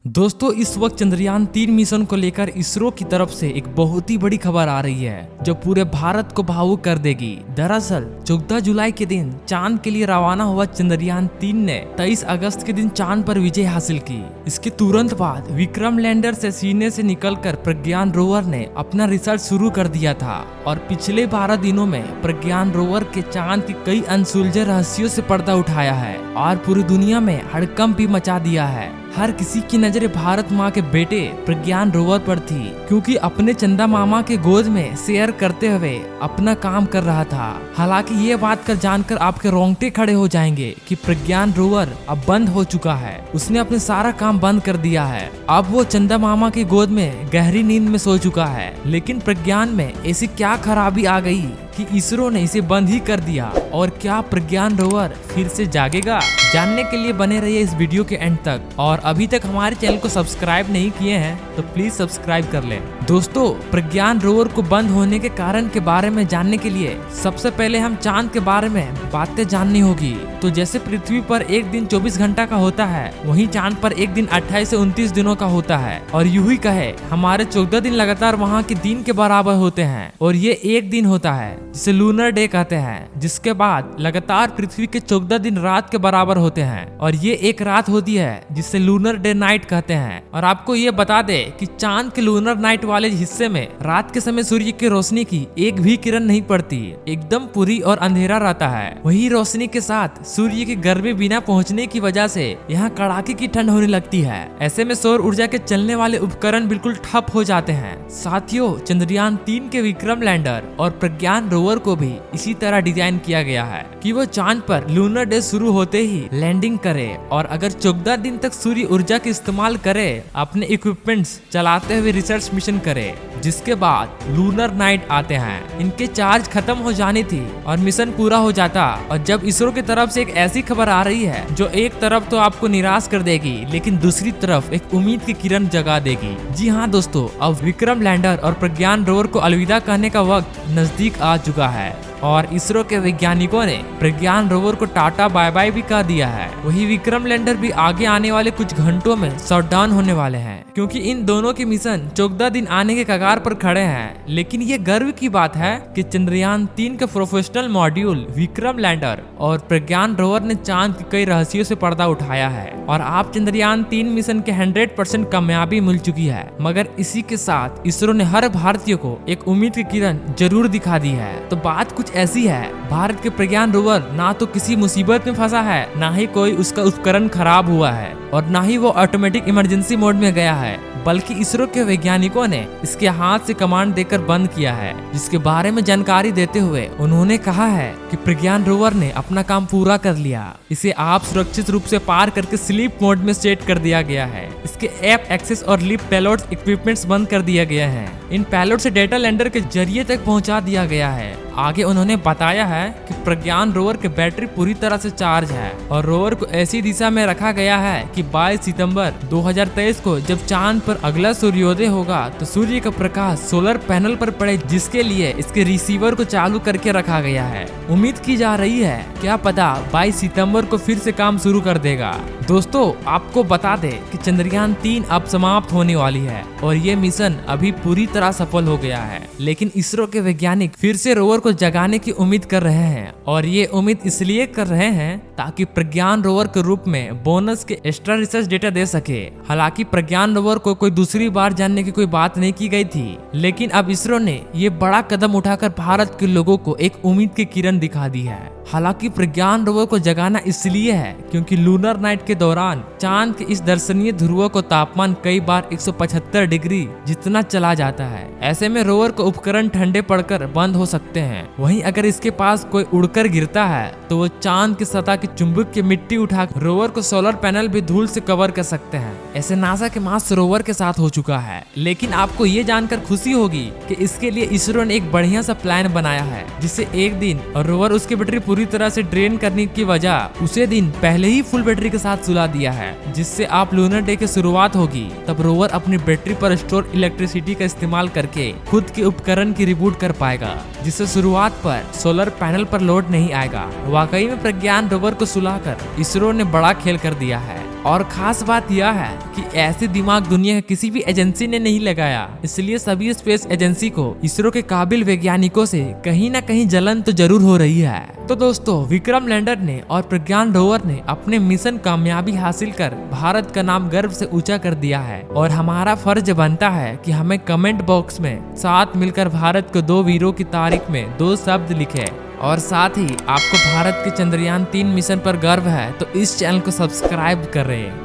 दोस्तों इस वक्त चंद्रयान 3 मिशन को लेकर इसरो की तरफ से एक बहुत ही बड़ी खबर आ रही है जो पूरे भारत को भावुक कर देगी। दरअसल 14 जुलाई के दिन चांद के लिए रवाना हुआ चंद्रयान 3 ने 23 अगस्त के दिन चांद पर विजय हासिल की। इसके तुरंत बाद विक्रम लैंडर से सीने से निकलकर प्रज्ञान रोवर ने अपना रिसर्च शुरू कर दिया था और पिछले 12 दिनों में प्रज्ञान रोवर के चांद के कई अनसुलझे रहस्यों से पर्दा उठाया है और पूरी दुनिया में हड़कंप भी मचा दिया है। हर किसी की नजरें भारत माँ के बेटे प्रज्ञान रोवर पर थी, क्योंकि अपने चंदा मामा के गोद में शेयर करते हुए अपना काम कर रहा था। हालांकि ये बात कर जानकर आपके रोंगटे खड़े हो जाएंगे कि प्रज्ञान रोवर अब बंद हो चुका है। उसने अपने सारा काम बंद कर दिया है। अब वो चंदा मामा की गोद में गहरी नींद में सो चुका है। लेकिन प्रज्ञान में ऐसी क्या खराबी आ गई कि इसरो ने इसे बंद ही कर दिया, और क्या प्रज्ञान रोवर फिर से जागेगा? जानने के लिए बने रहिए इस वीडियो के एंड तक। और अभी तक हमारे चैनल को सब्सक्राइब नहीं किए हैं तो प्लीज सब्सक्राइब कर लें। दोस्तों प्रज्ञान रोवर को बंद होने के कारण के बारे में जानने के लिए सबसे पहले हम चांद के बारे में बातें जाननी होगी। तो जैसे पृथ्वी पर एक दिन 24 घंटा का होता है, वहीं चांद पर एक दिन 28 से 29 दिनों का होता है। और यूं ही कहे हमारे 14 दिन लगातार वहाँ के दिन के बराबर होते हैं, और ये एक दिन होता है जिसे लूनर डे कहते हैं। जिसके बाद लगातार पृथ्वी के 14 दिन रात के बराबर होते हैं, और ये एक रात होती है जिसे लूनर डे नाइट कहते हैं। और आपको ये बता दे कि चांद के लूनर नाइट वाले हिस्से में रात के समय सूर्य की रोशनी की एक भी किरण नहीं पड़ती, एकदम पूरी और अंधेरा रहता है। वही रोशनी के साथ सूर्य के गर्भ में बिना पहुंचने की वजह से यहाँ कड़ाके की ठंड होने लगती है। ऐसे में सौर ऊर्जा के चलने वाले उपकरण बिल्कुल ठप हो जाते हैं। साथियों चंद्रयान 3 के विक्रम लैंडर और प्रज्ञान रोवर को भी इसी तरह डिजाइन किया गया है कि वो चांद पर लूनर डे शुरू होते ही लैंडिंग करे, और अगर 14 दिन तक सूर्य ऊर्जा का इस्तेमाल करे, अपने इक्विपमेंट्स चलाते हुए रिसर्च मिशन करे। जिसके बाद लूनर नाइट आते हैं। इनके चार्ज खत्म हो जानी थी और मिशन पूरा हो जाता। और जब इसरो की तरफ से एक ऐसी खबर आ रही है जो एक तरफ तो आपको निराश कर देगी, लेकिन दूसरी तरफ एक उम्मीद की किरण जगा देगी। जी हाँ दोस्तों, अब विक्रम लैंडर और प्रज्ञान रोवर को अलविदा कहने का वक्त नजदीक आ चुका है, और इसरो के वैज्ञानिकों ने प्रज्ञान रोवर को टाटा बाय बाय भी कह दिया है। वही विक्रम लैंडर भी आगे आने वाले कुछ घंटों में शट डाउन होने वाले हैं, क्योंकि इन दोनों के मिशन 14 दिन आने के कगार पर खड़े हैं। लेकिन ये गर्व की बात है कि चंद्रयान 3 के प्रोफेशनल मॉड्यूल विक्रम लैंडर और प्रज्ञान रोवर ने चांद के कई रहस्यों से पर्दा उठाया है, और आप चंद्रयान 3 मिशन के 100% कामयाबी मिल चुकी है। मगर इसी के साथ इसरो ने हर भारतीय को एक उम्मीद की किरण जरूर दिखा दी है। तो बात कुछ ऐसी है, भारत के प्रज्ञान रोवर ना तो किसी मुसीबत में फंसा है, ना ही कोई उसका उपकरण खराब हुआ है, और ना ही वो ऑटोमेटिक इमरजेंसी मोड में गया है, बल्कि इसरो के वैज्ञानिकों ने इसके हाथ से कमांड देकर बंद किया है। जिसके बारे में जानकारी देते हुए उन्होंने कहा है कि प्रज्ञान रोवर ने अपना काम पूरा कर लिया। इसे आप सुरक्षित रूप से पार करके स्लीप मोड में सेट कर दिया गया है। इसके ऐप एक्सेस और लिप पेलोड इक्विपमेंट्स बंद कर दिया गया है। इन पेलोड से डेटा लैंडर के जरिए तक पहुंचा दिया गया है। आगे उन्होंने बताया है कि प्रज्ञान रोवर की बैटरी पूरी तरह से चार्ज है, और रोवर को ऐसी दिशा में रखा गया है कि 22 सितंबर 2023 को जब चांद पर अगला सूर्योदय होगा तो सूर्य का प्रकाश सोलर पैनल पर पड़े, जिसके लिए इसके रिसीवर को चालू करके रखा गया है। उम्मीद की जा रही है क्या पता 22 सितंबर को फिर से काम शुरू कर देगा। दोस्तों आपको बता दे कि चंद्रयान 3 अब समाप्त होने वाली है, और ये मिशन अभी पूरी तरह सफल हो गया है। लेकिन इसरो के वैज्ञानिक फिर से रोवर को जगाने की उम्मीद कर रहे हैं, और ये उम्मीद इसलिए कर रहे हैं ताकि प्रज्ञान रोवर के रूप में बोनस के एक्स्ट्रा रिसर्च डेटा दे सके। हालांकि प्रज्ञान रोवर को कोई दूसरी बार जानने की कोई बात नहीं की गई थी, लेकिन अब इसरो ने ये बड़ा कदम उठाकर भारत के लोगों को एक उम्मीद की किरण दिखा दी है। हालांकि प्रज्ञान रोवर को जगाना इसलिए है क्योंकि लूनर नाइट के दौरान चांद के इस दर्शनीय ध्रुव को तापमान कई बार 175 डिग्री जितना चला जाता है। ऐसे में रोवर को उपकरण ठंडे पड़कर बंद हो सकते हैं। वहीं अगर इसके पास कोई उड़कर गिरता है तो वो चांद की सतह की चुंबक की मिट्टी उठा रोवर को सोलर पैनल भी धूल से कवर कर सकते हैं। ऐसे नासा के मार्स रोवर के साथ हो चुका है। लेकिन आपको ये जानकर खुशी होगी कि इसके लिए इसरो ने एक बढ़िया सा प्लान बनाया है, जिससे एक दिन और रोवर उसकी बैटरी पूरी तरह से ड्रेन करने की वजह उसे दिन पहले ही फुल बैटरी के साथ सुला दिया है। जिससे आप लूनर डे की शुरुआत होगी तब रोवर अपनी बैटरी पर स्टोर इलेक्ट्रिसिटी का इस्तेमाल करके खुद के उपकरण की रिबूट कर पाएगा, जिससे शुरुआत पर सोलर पैनल पर लोड नहीं आएगा। वाकई में प्रज्ञान रोवर को सुलाकर इसरो ने बड़ा खेल कर दिया है। और खास बात यह है कि ऐसे दिमाग दुनिया के किसी भी एजेंसी ने नहीं लगाया, इसलिए सभी स्पेस एजेंसी को इसरो के काबिल वैज्ञानिकों से कहीं ना कहीं जलन तो जरूर हो रही है। तो दोस्तों, विक्रम लैंडर ने और प्रज्ञान रोवर ने अपने मिशन कामयाबी हासिल कर भारत का नाम गर्व से ऊंचा कर दिया है और हमारा फर्ज बनता है कि हमें कमेंट बॉक्स में साथ मिलकर भारत को 2 वीरों की तारीख में 2 शब्द लिखे। और साथ ही आपको भारत के चंद्रयान 3 मिशन पर गर्व है तो इस चैनल को सब्सक्राइब करें।